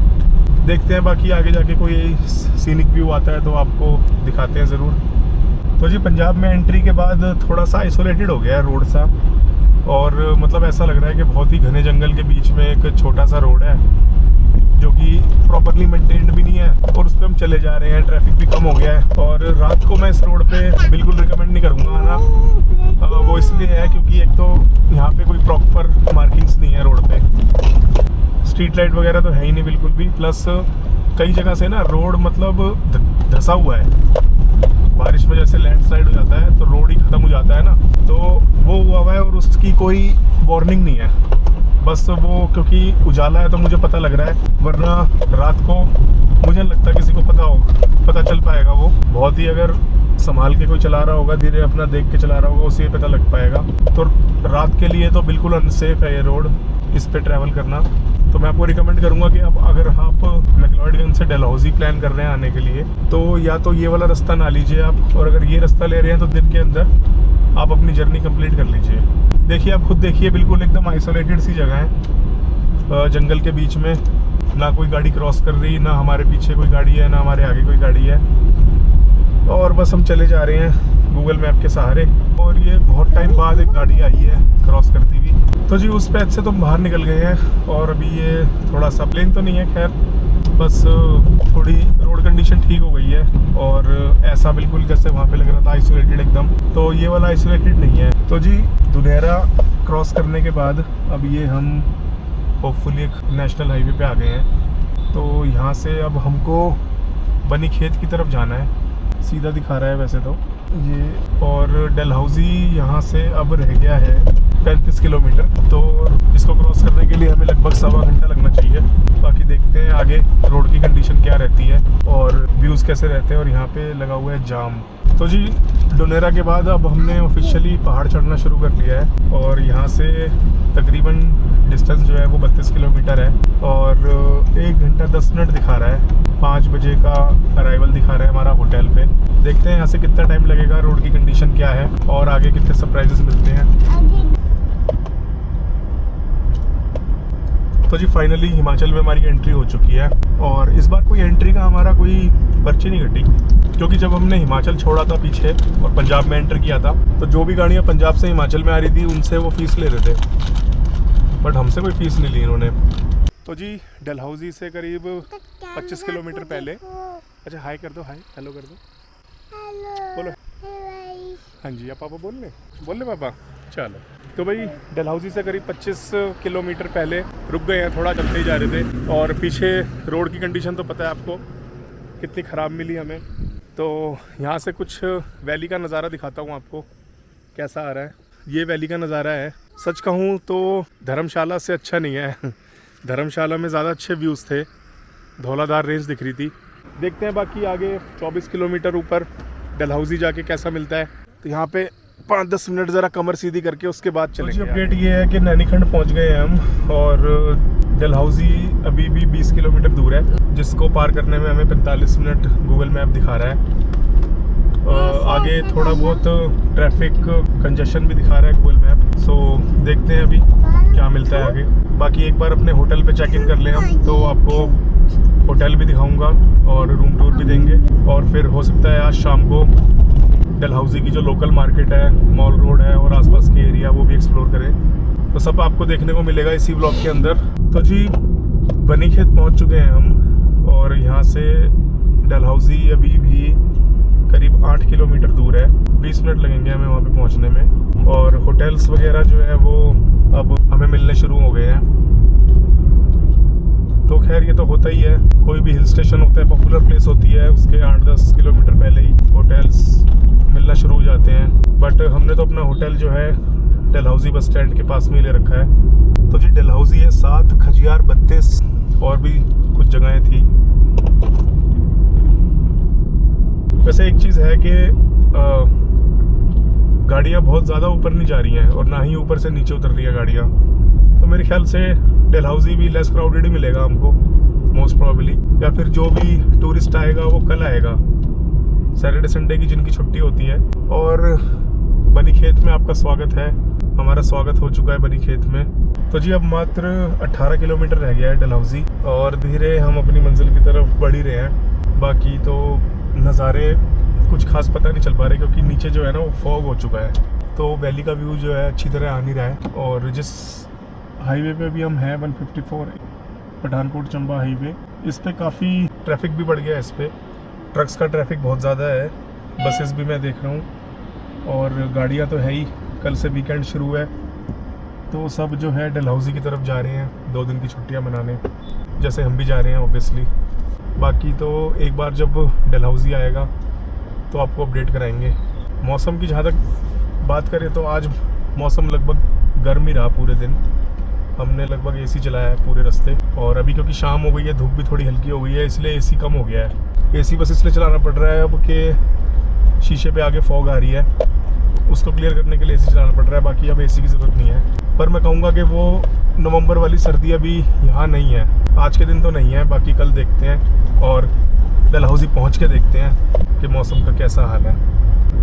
देखते हैं बाकी आगे जाके कोई सीनिक व्यू आता है तो आपको दिखाते हैं ज़रूर। तो जी पंजाब में एंट्री के बाद थोड़ा सा आइसोलेटेड हो गया है रोड सा, और मतलब ऐसा लग रहा है कि बहुत ही घने जंगल के बीच में एक छोटा सा रोड है जो कि प्रॉपरली मेंटेन्ड भी नहीं है, और उस पर हम चले जा रहे हैं। ट्रैफिक भी कम हो गया है, और रात को मैं इस रोड पे बिल्कुल रिकमेंड नहीं करूँगा आना। वो इसलिए है क्योंकि एक तो यहाँ पे कोई प्रॉपर मार्किंग्स नहीं है रोड पे, स्ट्रीट लाइट वगैरह तो है ही नहीं बिल्कुल भी, प्लस कई जगह से ना रोड मतलब धंसा हुआ है, बारिश में जैसे लैंडस्लाइड हो जाता है तो रोड ही ख़त्म हो जाता है ना, तो वो हुआ हुआ है और उसकी कोई वार्निंग नहीं है। बस वो क्योंकि उजाला है तो मुझे पता लग रहा है, वरना रात को मुझे नहीं लगता किसी को पता चल पाएगा। वो बहुत ही अगर संभाल के कोई चला रहा होगा, धीरे अपना देख के चला रहा होगा, उसे पता लग पाएगा। तो रात के लिए तो बिल्कुल अनसेफ है ये रोड, इस पे ट्रैवल करना। तो मैं आपको रिकमेंड करूंगा कि अब अगर आप मैक्लॉयडगंज से डलहौजी प्लान कर रहे हैं आने के लिए, तो या तो ये वाला रास्ता ना लीजिए आप, और अगर ये रास्ता ले रहे हैं तो दिन के अंदर आप अपनी जर्नी कंप्लीट कर लीजिए। देखिए, आप खुद देखिए, बिल्कुल एकदम आइसोलेटेड सी जगह है, जंगल के बीच में, ना कोई गाड़ी क्रॉस कर रही, ना हमारे पीछे कोई गाड़ी है, ना हमारे आगे कोई गाड़ी है, और बस हम चले जा रहे हैं गूगल मैप के सहारे। और ये बहुत टाइम बाद एक गाड़ी आई है क्रॉस करती हुई। तो जी उस पैच से तो बाहर निकल गए हैं, और अभी ये थोड़ा सा प्लेन तो नहीं है, खैर बस थोड़ी रोड कंडीशन ठीक हो गई है, और ऐसा बिल्कुल जैसे वहाँ पे लग रहा था आइसोलेटेड एकदम, तो ये वाला आइसोलेटेड नहीं है। तो जी दुनेरा क्रॉस करने के बाद अब ये हम होपफुली एक नेशनल हाईवे पे आ गए हैं। तो यहाँ से अब हमको बनी खेत की तरफ जाना है, सीधा दिखा रहा है वैसे तो ये, और डलहौजी यहाँ से अब रह गया है 35 किलोमीटर। तो इसको क्रॉस करने के लिए हमें लगभग 1.25 घंटा लगना चाहिए। बाकी देखते हैं आगे रोड की कंडीशन क्या रहती है और व्यूज़ कैसे रहते हैं। और यहाँ पे लगा हुआ है जाम। तो जी डोनेरा के बाद अब हमने ऑफिशियली पहाड़ चढ़ना शुरू कर लिया है, और यहाँ से तकरीबन डिस्टेंस जो है वो 32 किलोमीटर है, और 1 घंटा 10 मिनट दिखा रहा है। 5 बजे का अराइवल दिखा रहा है हमारा होटल पे। देखते हैं यहाँ से कितना टाइम लगेगा, रोड की कंडीशन क्या है, और आगे कितने सरप्राइजेस मिलते हैं। तो जी फाइनली हिमाचल में हमारी एंट्री हो चुकी है, और इस बार कोई एंट्री का हमारा कोई पर्ची नहीं कटी, क्योंकि जब हमने हिमाचल छोड़ा था पीछे और पंजाब में एंटर किया था, तो जो भी गाड़ियाँ पंजाब से हिमाचल में आ रही थी उनसे वो फ़ीस ले रहे थे, बट हमसे कोई फ़ीस नहीं ली इन्होंने। तो जी डलहौजी से करीब 25 किलोमीटर पहले, अच्छा हाय कर दो, हाय हेलो कर दो, बोलो हाँ जी, आप पापा बोल ले पापा, चलो। तो भाई डलहौजी से करीब 25 किलोमीटर पहले रुक गए हैं, थोड़ा चलते ही जा रहे थे, और पीछे रोड की कंडीशन तो पता है आपको कितनी ख़राब मिली हमें। तो यहाँ से कुछ वैली का नज़ारा दिखाता हूँ आपको कैसा आ रहा है। ये वैली का नज़ारा है। सच कहूँ तो धर्मशाला से अच्छा नहीं है, धर्मशाला में ज़्यादा अच्छे व्यूज़ थे, धौलाधार रेंज दिख रही थी। देखते हैं बाकी आगे 24 किलोमीटर ऊपर डलहौजी जाके कैसा मिलता है। तो यहाँ पे 5-10 मिनट ज़रा कमर सीधी करके उसके बाद चलेंगे। अपडेट ये है कि नैनीखंड पहुँच गए हैं हम, और डलहौजी अभी भी 20 किलोमीटर दूर है, जिसको पार करने में हमें 45 मिनट गूगल मैप दिखा रहा है। आगे थोड़ा बहुत ट्रैफिक कंजेशन भी दिखा रहा है गूगल मैप। सो देखते हैं अभी क्या मिलता है आगे। बाकी एक बार अपने होटल पे चेक इन कर लें हम, तो आपको होटल भी दिखाऊंगा और रूम टूर भी देंगे, और फिर हो सकता है आज शाम को डलहौजी की जो लोकल मार्केट है, मॉल रोड है और आसपास के एरिया, वो भी एक्सप्लोर करें। तो सब आपको देखने को मिलेगा इसी ब्लॉग के अंदर। तो जी बनी खेत पहुँच चुके हैं हम, और यहाँ से डलहौजी अभी भी करीब 8 किलोमीटर दूर है, 20 मिनट लगेंगे हमें वहाँ पे पहुँचने में। और होटल्स वगैरह जो है वो अब हमें मिलने शुरू हो गए हैं। तो खैर ये तो होता ही है, कोई भी हिल स्टेशन होता है, पॉपुलर प्लेस होती है, उसके 8-10 किलोमीटर पहले ही होटल्स मिलना शुरू हो जाते हैं। बट हमने तो अपना होटल जो है डलहौजी बस स्टैंड के पास में ले रखा है। तो जी डलहौजी है 7, खजियार 32, और भी कुछ जगहें थी। वैसे एक चीज़ है कि गाड़ियाँ बहुत ज़्यादा ऊपर नहीं जा रही हैं, और ना ही ऊपर से नीचे उतर रही है गाड़ियाँ। तो मेरे ख्याल से डलहौजी भी लेस क्राउडेड ही मिलेगा हमको मोस्ट प्रोबेबली, या फिर जो भी टूरिस्ट आएगा वो कल आएगा, सैटरडे संडे की जिनकी छुट्टी होती है। और बनी खेत में आपका स्वागत है, हमारा स्वागत हो चुका है बनी खेत में। तो जी अब मात्र 18 किलोमीटर रह गया है डलहौजी, और धीरे हम अपनी मंजिल की तरफ बढ़ ही रहे हैं। बाकी तो नज़ारे कुछ खास पता नहीं चल पा रहे, क्योंकि नीचे जो है ना वो फॉग हो चुका है, तो वैली का व्यू जो है अच्छी तरह आ नहीं रहा है। और जिस हाईवे पे भी हम हैं 154 पठानकोट चंबा हाईवे, इस पे काफ़ी ट्रैफिक भी बढ़ गया है। इस पे ट्रक्स का ट्रैफिक बहुत ज़्यादा है, बसेस भी मैं देख रहा हूँ, और गाड़ियाँ तो है ही। कल से वीकेंड शुरू है, तो सब जो है डलहौजी की तरफ जा रहे हैं 2 दिन की छुट्टियाँ मनाने, जैसे हम भी जा रहे हैं ऑब्वियसली। बाकी तो एक बार जब डलहौजी आएगा तो आपको अपडेट कराएंगे। मौसम की जहाँ तक बात करें तो आज मौसम लगभग गर्म ही रहा पूरे दिन, हमने लगभग एसी चलाया है पूरे रास्ते। और अभी क्योंकि शाम हो गई है, धूप भी थोड़ी हल्की हो गई है, इसलिए एसी कम हो गया है। एसी बस इसलिए चलाना पड़ रहा है अब कि शीशे पे आगे फॉग आ रही है, उसको क्लियर करने के लिए एसी चलाना पड़ रहा है। बाकी अब एसी की ज़रूरत नहीं है। पर मैं कहूँगा कि वो नवंबर वाली सर्दी अभी यहाँ नहीं है, आज के दिन तो नहीं है। बाकी कल देखते हैं और डलहौजी पहुँच के देखते हैं कि मौसम का कैसा हाल है।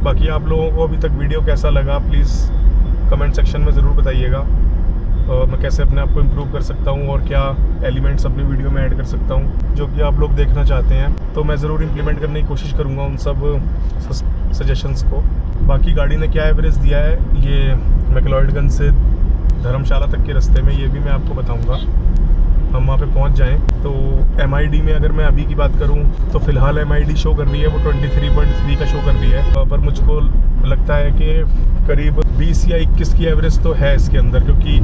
बाकी आप लोगों को अभी तक वीडियो कैसा लगा प्लीज़ कमेंट सेक्शन में ज़रूर बताइएगा। मैं कैसे अपने आप को इम्प्रूव कर सकता हूँ और क्या एलिमेंट्स अपनी वीडियो में ऐड कर सकता हूँ जो कि आप लोग देखना चाहते हैं। तो मैं ज़रूर इम्प्लीमेंट करने की कोशिश करूँगा उन सब सजेशंस को। बाकी गाड़ी ने क्या एवरेज दिया है ये मैक्लॉयडगंज से धर्मशाला तक के रास्ते में, ये भी मैं आपको बताऊँगा हम वहाँ पे पहुँच जाएं। तो MID में अगर मैं अभी की बात करूँ तो फ़िलहाल MID शो कर रही है वो 23.3 का शो कर रही है। पर मुझको लगता है कि करीब 20 या 21 की एवरेज तो है इसके अंदर, क्योंकि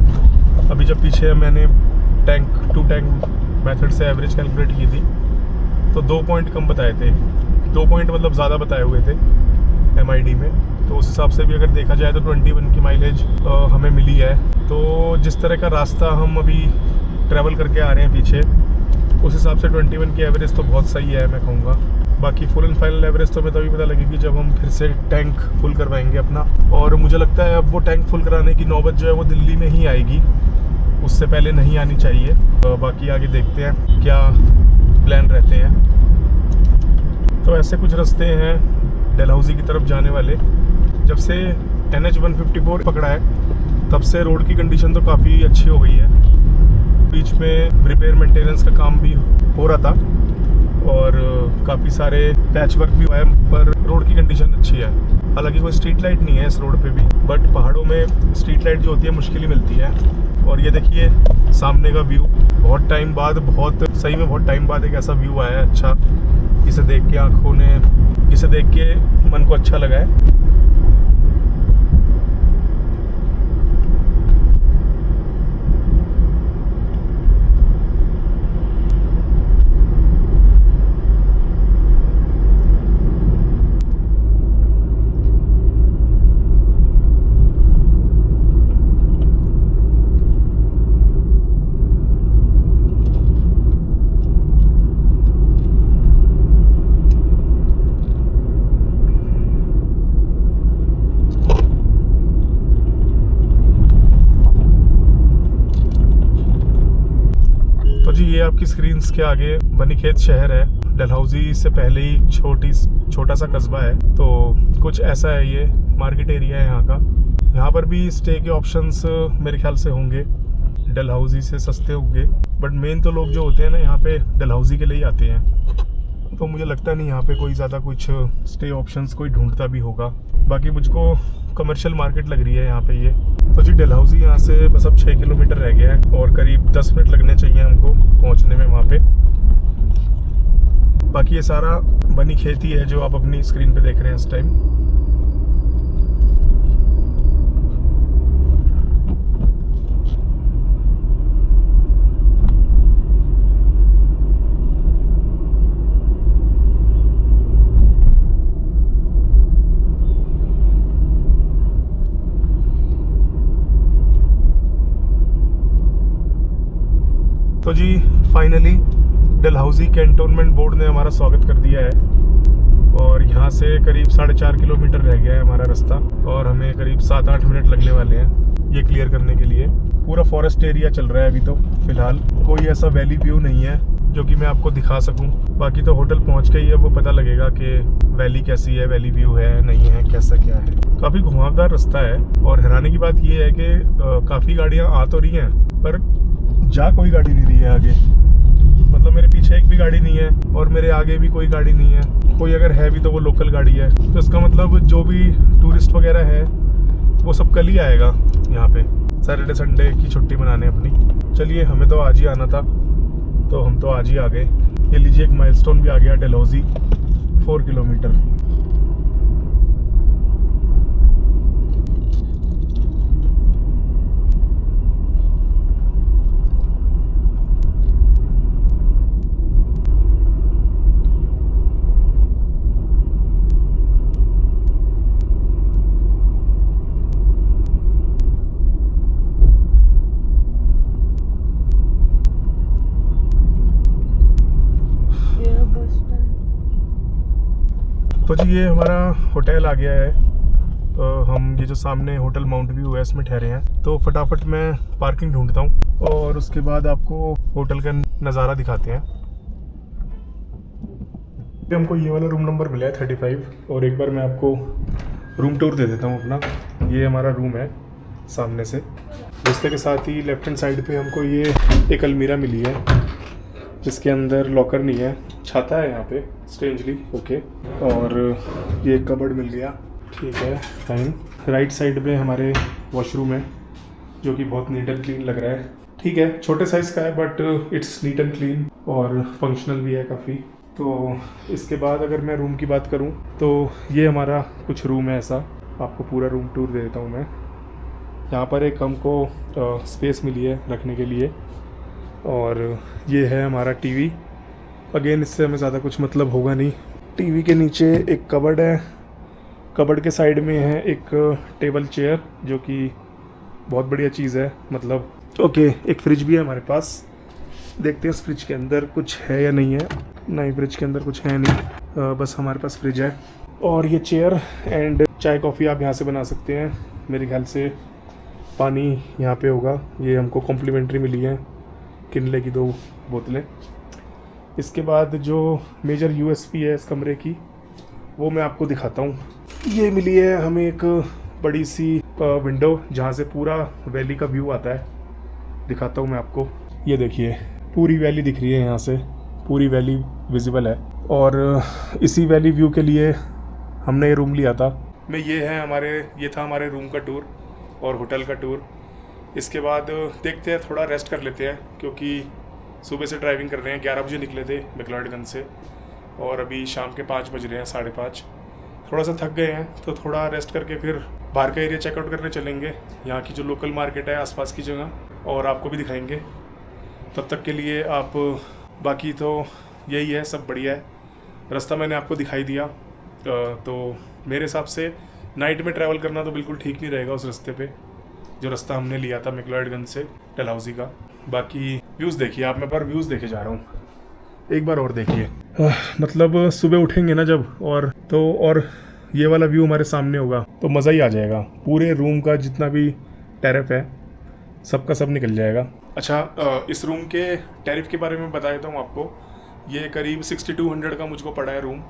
अभी जब पीछे मैंने टैंक टू टैंक मेथड से एवरेज कैलकुलेट की थी तो 2 पॉइंट कम बताए थे, 2 पॉइंट मतलब ज़्यादा बताए हुए थे MID में। तो उस हिसाब से भी अगर देखा जाए तो 21 की माइलेज हमें मिली है। तो जिस तरह का रास्ता हम अभी ट्रैवल करके आ रहे हैं पीछे, उस हिसाब से 21 की एवरेज तो बहुत सही है मैं कहूँगा। बाकी फुल एंड फाइनल एवरेज तो हमें तभी पता लगेगी जब हम फिर से टैंक फुल करवाएंगे अपना। और मुझे लगता है अब वो टैंक फुल कराने की नौबत जो है वो दिल्ली में ही आएगी, उससे पहले नहीं आनी चाहिए। बाकी आगे देखते हैं क्या प्लान रहते हैं। तो ऐसे कुछ रास्ते हैं डलहौजी की तरफ जाने वाले। जब से NH 154 पकड़ा है तब से रोड की कंडीशन तो काफ़ी अच्छी हो गई है। बीच में रिपेयर मेंटेनेंस का काम भी हो रहा था और काफ़ी सारे पैच वर्क भी हुआ है, पर रोड की कंडीशन अच्छी है। हालांकि कोई स्ट्रीट लाइट नहीं है इस रोड पे भी, बट पहाड़ों में स्ट्रीट लाइट जो होती है मुश्किल ही मिलती है। और ये देखिए सामने का व्यू, बहुत टाइम बाद, बहुत सही में बहुत टाइम बाद एक ऐसा व्यू आया है अच्छा। इसे देख के मन को अच्छा लगा है। ये आपकी स्क्रीन्स के आगे बनीखेत शहर है। डलहौजी से पहले ही छोटा सा कस्बा है। तो कुछ ऐसा है, ये मार्केट एरिया है यहाँ का। यहाँ पर भी स्टे के ऑप्शंस मेरे ख्याल से होंगे, डलहौजी से सस्ते होंगे। बट मेन तो लोग जो होते हैं ना यहाँ पे डलहौजी के लिए ही आते हैं। तो मुझे लगता नहीं यहाँ पे कोई ज़्यादा कुछ स्टे ऑप्शंस कोई ढूंढता भी होगा। बाकी मुझको कमर्शियल मार्केट लग रही है यहाँ पे ये। तो जी डलहौजी यहाँ से बस अब 6 किलोमीटर रह गया है और करीब 10 मिनट लगने चाहिए हमको पहुँचने में वहाँ पे। बाकी ये सारा बनीखेत ही है जो आप अपनी स्क्रीन पे देख रहे हैं इस टाइम। तो जी फाइनली डलहौजी कैंटोनमेंट बोर्ड ने हमारा स्वागत कर दिया है और यहाँ से करीब 4.5 किलोमीटर रह गया है हमारा रास्ता और हमें करीब 7-8 मिनट लगने वाले हैं ये क्लियर करने के लिए। पूरा फॉरेस्ट एरिया चल रहा है अभी तो फिलहाल, कोई ऐसा वैली व्यू नहीं है जो कि मैं आपको दिखा सकूं। बाकी तो होटल पहुँच के ही अब वो पता लगेगा कि वैली कैसी है, वैली व्यू है नहीं है, कैसा क्या है। काफ़ी घुमावदार रास्ता है और हैरानी की बात ये है कि काफ़ी गाड़ियाँ आ तो रही हैं पर जा कोई गाड़ी नहीं रही है आगे। मतलब मेरे पीछे एक भी गाड़ी नहीं है और मेरे आगे भी कोई गाड़ी नहीं है। कोई अगर है भी तो वो लोकल गाड़ी है। तो इसका मतलब जो भी टूरिस्ट वगैरह है वो सब कल ही आएगा यहाँ पे, सैटरडे संडे की छुट्टी मनाने अपनी। चलिए हमें तो आज ही आना था तो हम तो आज ही आ गए। ये लीजिए एक माइलस्टोन भी आ गया, डलहौजी 4 किलोमीटर। तो जी ये हमारा होटल आ गया है। हम ये जो सामने होटल माउंट व्यू है इसमें ठहरे हैं। तो फटाफट मैं पार्किंग ढूंढता हूँ और उसके बाद आपको होटल का नज़ारा दिखाते हैं। हमको ये वाला रूम नंबर मिला है 35 और एक बार मैं आपको रूम टूर दे देता हूँ अपना। ये हमारा रूम है सामने से। रिश्ते के साथ ही लेफ्ट हैंड साइड पे हमको ये एक अलमीरा मिली है जिसके अंदर लॉकर नहीं है, छाता है यहाँ पे स्ट्रेंजली। ओके, और ये एक कबर्ड मिल गया, ठीक है फाइन। राइट साइड में हमारे वॉशरूम है जो कि बहुत नीट एंड क्लीन लग रहा है। ठीक है, छोटे साइज़ का है but it's neat and clean और फंक्शनल भी है काफ़ी। तो इसके बाद अगर मैं रूम की बात करूं तो ये हमारा कुछ रूम है ऐसा। आपको पूरा रूम टूर दे देता हूं मैं। यहाँ पर एक हमको स्पेस मिली है रखने के लिए और ये है हमारा टीवी। अगेन इससे हमें ज़्यादा कुछ मतलब होगा नहीं। टीवी के नीचे एक कबर्ड है, कबर्ड के साइड में है एक टेबल चेयर जो कि बहुत बढ़िया चीज़ है मतलब। ओके, एक फ्रिज भी है हमारे पास। देखते हैं इस फ्रिज के अंदर कुछ है या नहीं है। नहीं, फ्रिज के अंदर कुछ है नहीं, बस हमारे पास फ्रिज है। और ये चेयर एंड चाय कॉफ़ी आप यहाँ से बना सकते हैं। मेरे ख्याल से पानी यहाँ पे होगा। ये हमको कॉम्प्लीमेंट्री मिली है, किनले की 2 बोतलें। इसके बाद जो मेजर यूएसपी है इस कमरे की वो मैं आपको दिखाता हूँ। ये मिली है हमें एक बड़ी सी विंडो जहाँ से पूरा वैली का व्यू आता है। दिखाता हूँ मैं आपको। ये देखिए पूरी वैली दिख रही है यहाँ से, पूरी वैली विजिबल है। और इसी वैली व्यू के लिए हमने ये रूम लिया था। मैं ये था हमारे रूम का टूर और होटल का टूर। इसके बाद देखते हैं, थोड़ा रेस्ट कर लेते हैं क्योंकि सुबह से ड्राइविंग कर रहे हैं। 11 बजे निकले थे मैक्लॉयडगंज से और अभी शाम के 5 बज रहे हैं, 5:30। थोड़ा सा थक गए हैं तो थोड़ा रेस्ट करके फिर बाहर का एरिया चेकआउट करने चलेंगे, यहाँ की जो लोकल मार्केट है आसपास की जगह, और आपको भी दिखाएंगे। तब तक के लिए आप, बाकी तो यही है, सब बढ़िया है। रास्ता मैंने आपको दिखाई दिया। तो मेरे हिसाब से नाइट में ट्रैवल करना तो बिल्कुल ठीक नहीं रहेगा उस रास्ते पे जो रास्ता हमने लिया था मैक्लॉयडगंज से डलहौजी का। बाकी व्यूज़ देखिए आप, मैं पर व्यूज़ देखे जा रहा हूँ, एक बार और देखिए। मतलब सुबह उठेंगे ना जब और ये वाला व्यू हमारे सामने होगा तो मज़ा ही आ जाएगा। पूरे रूम का जितना भी टैरिफ है सबका सब निकल जाएगा। अच्छा, इस रूम के टैरिफ के बारे में बता देता हूँ आपको। ये करीब 6200 का मुझको पड़ा है रूम।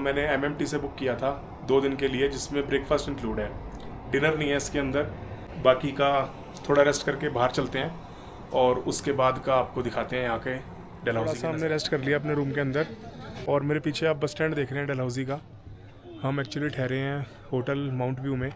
मैंने MMT से बुक किया था 2 दिन के लिए, जिसमें ब्रेकफास्ट इंक्लूड है, डिनर नहीं है इसके अंदर। बाकी का थोड़ा रेस्ट करके बाहर चलते हैं और उसके बाद का आपको दिखाते हैं यहाँ के डलहौजी। थोड़ा सा हमने रेस्ट कर लिया अपने रूम के अंदर और मेरे पीछे आप बस स्टैंड देख रहे हैं डलहौजी का। हम एक्चुअली ठहरे हैं होटल माउंट व्यू में।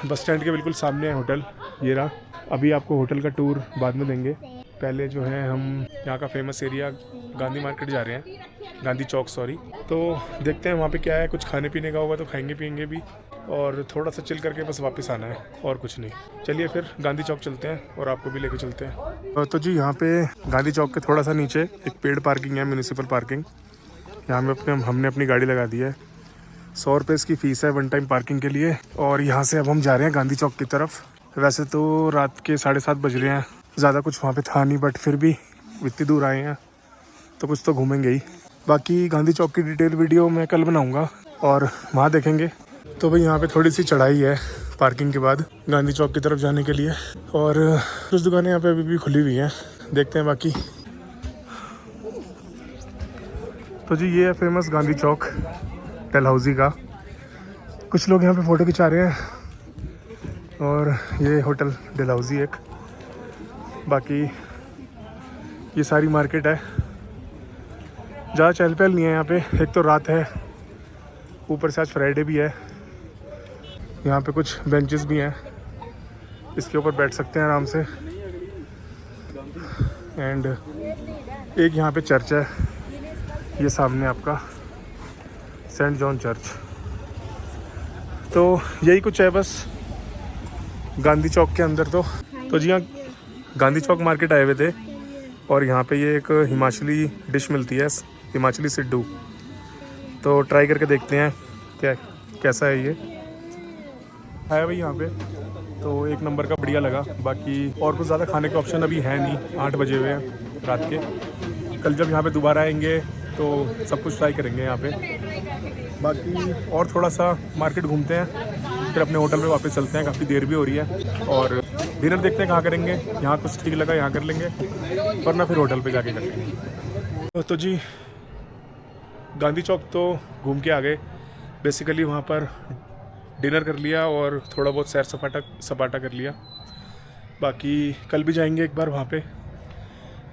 बस स्टैंड के बिल्कुल सामने है होटल, ये रहा। अभी आपको होटल का टूर बाद में देंगे। पहले जो है हम यहाँ का फेमस एरिया गांधी मार्केट जा रहे हैं, गांधी चौक सॉरी। तो देखते हैं वहाँ पे क्या है, कुछ खाने पीने का होगा तो खाएंगे पियेंगे भी, और थोड़ा सा चिल करके बस वापस आना है और कुछ नहीं। चलिए फिर गांधी चौक चलते हैं और आपको भी लेके चलते हैं। तो जी यहाँ पे गांधी चौक के थोड़ा सा नीचे एक पेड पार्किंग है, म्यूनिसिपल पार्किंग। यहाँ में हमने अपनी गाड़ी लगा दी है। 100 रुपये इसकी फ़ीस है 1 टाइम पार्किंग के लिए। और यहाँ से अब हम जा रहे हैं गांधी चौक की तरफ। वैसे तो रात के 7:30 बज रहे हैं, ज़्यादा कुछ वहाँ पे था नहीं, बट फिर भी इतनी दूर आए हैं तो कुछ तो घूमेंगे ही। बाकी गांधी चौक की डिटेल वीडियो मैं कल बनाऊँगा और वहाँ देखेंगे। तो भाई यहाँ पे थोड़ी सी चढ़ाई है पार्किंग के बाद गांधी चौक की तरफ जाने के लिए, और कुछ दुकानें यहाँ पे अभी भी खुली हुई हैं, देखते हैं बाकी। तो जी ये है फेमस गांधी चौक डलहौजी का। कुछ लोग यहाँ पे फ़ोटो खिंचा रहे हैं और ये होटल डलहौजी एक। बाकी ये सारी मार्केट है, ज़्यादा चहल पहल नहीं है यहाँ पे। एक तो रात है, ऊपर से आज फ्राइडे भी है। यहाँ पे कुछ बेंचेस भी हैं, इसके ऊपर बैठ सकते हैं आराम से। एंड एक यहाँ पे चर्च है, ये सामने आपका सेंट जॉन चर्च। तो यही कुछ है बस गांधी चौक के अंदर। तो जी हाँ, गांधी चौक मार्केट आए हुए थे और यहाँ पे ये एक हिमाचली डिश मिलती है, हिमाचली सिड्डू। तो ट्राई करके देखते हैं कैसा है। ये है भाई यहाँ पे, तो एक नंबर का बढ़िया लगा। बाकी और कुछ ज़्यादा खाने के ऑप्शन अभी है नहीं, 8 बजे हुए हैं रात के। कल जब यहाँ पे दोबारा आएंगे तो सब कुछ ट्राई करेंगे यहाँ पे। बाकी और थोड़ा सा मार्केट घूमते हैं, फिर अपने होटल में वापस चलते हैं। काफ़ी देर भी हो रही है और डिनर देखते हैं कहाँ करेंगे। यहाँ कुछ ठीक लगा यहाँ कर लेंगे, वरना फिर होटल पे जाके कर लेंगे। तो जी गांधी चौक तो घूम के आ गए। बेसिकली वहाँ पर डिनर कर लिया और थोड़ा बहुत सैर सपाटा कर लिया। बाकी कल भी जाएंगे एक बार वहाँ पे,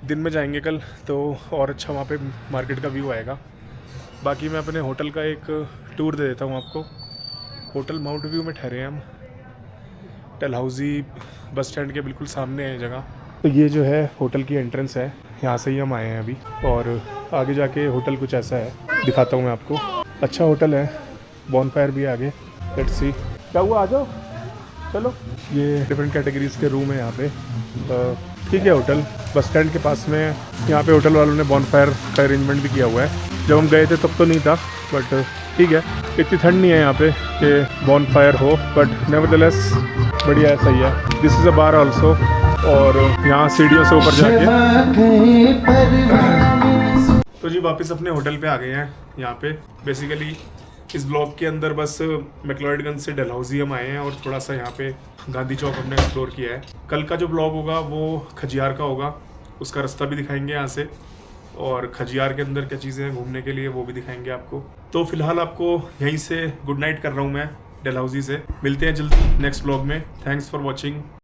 दिन में जाएंगे कल, तो और अच्छा वहाँ पे मार्केट का व्यू आएगा। बाकी मैं अपने होटल का एक टूर दे देता हूँ आपको। होटल माउंट व्यू में ठहरे हैं हम, डलहौजी बस स्टैंड के बिल्कुल सामने है जगह। तो ये जो है होटल की एंट्रेंस है, यहाँ से ही हम आए हैं अभी। और आगे जाके होटल कुछ ऐसा है, दिखाता हूँ मैं आपको। अच्छा होटल है, बॉनफायर भी है आगे। लेट्स सी क्या हुआ, आ जाओ चलो। ये डिफरेंट कैटेगरीज के रूम है यहाँ पे। ठीक है, होटल बस स्टैंड के पास में। यहाँ पे होटल वालों ने बॉनफायर का अरेंजमेंट भी किया हुआ है। जब हम गए थे तब तो नहीं था, बट ठीक है, इतनी ठंड नहीं है यहाँ पे कि बॉनफायर हो, बट नेवरदलेस बढ़िया है, सही है। This is a bar also. और यहाँ सीढ़ियों से ऊपर जाके तो जी वापस अपने होटल पे आ गए हैं। यहाँ पे बेसिकली इस ब्लॉक के अंदर बस मैक्लोडगंज से डलहौजी हम आए हैं और थोड़ा सा यहाँ पे गांधी चौक हमने एक्सप्लोर किया है। कल का जो ब्लॉग होगा वो खजियार का होगा, उसका रास्ता भी दिखाएंगे यहाँ से, और खजियार के अंदर क्या चीज़ें हैं घूमने के लिए वो भी दिखाएंगे आपको। तो फिलहाल आपको यहीं से गुड नाइट कर रहा हूँ मैं डलहौजी से। मिलते हैं जल्दी नेक्स्ट ब्लॉग में। Thanks for watching.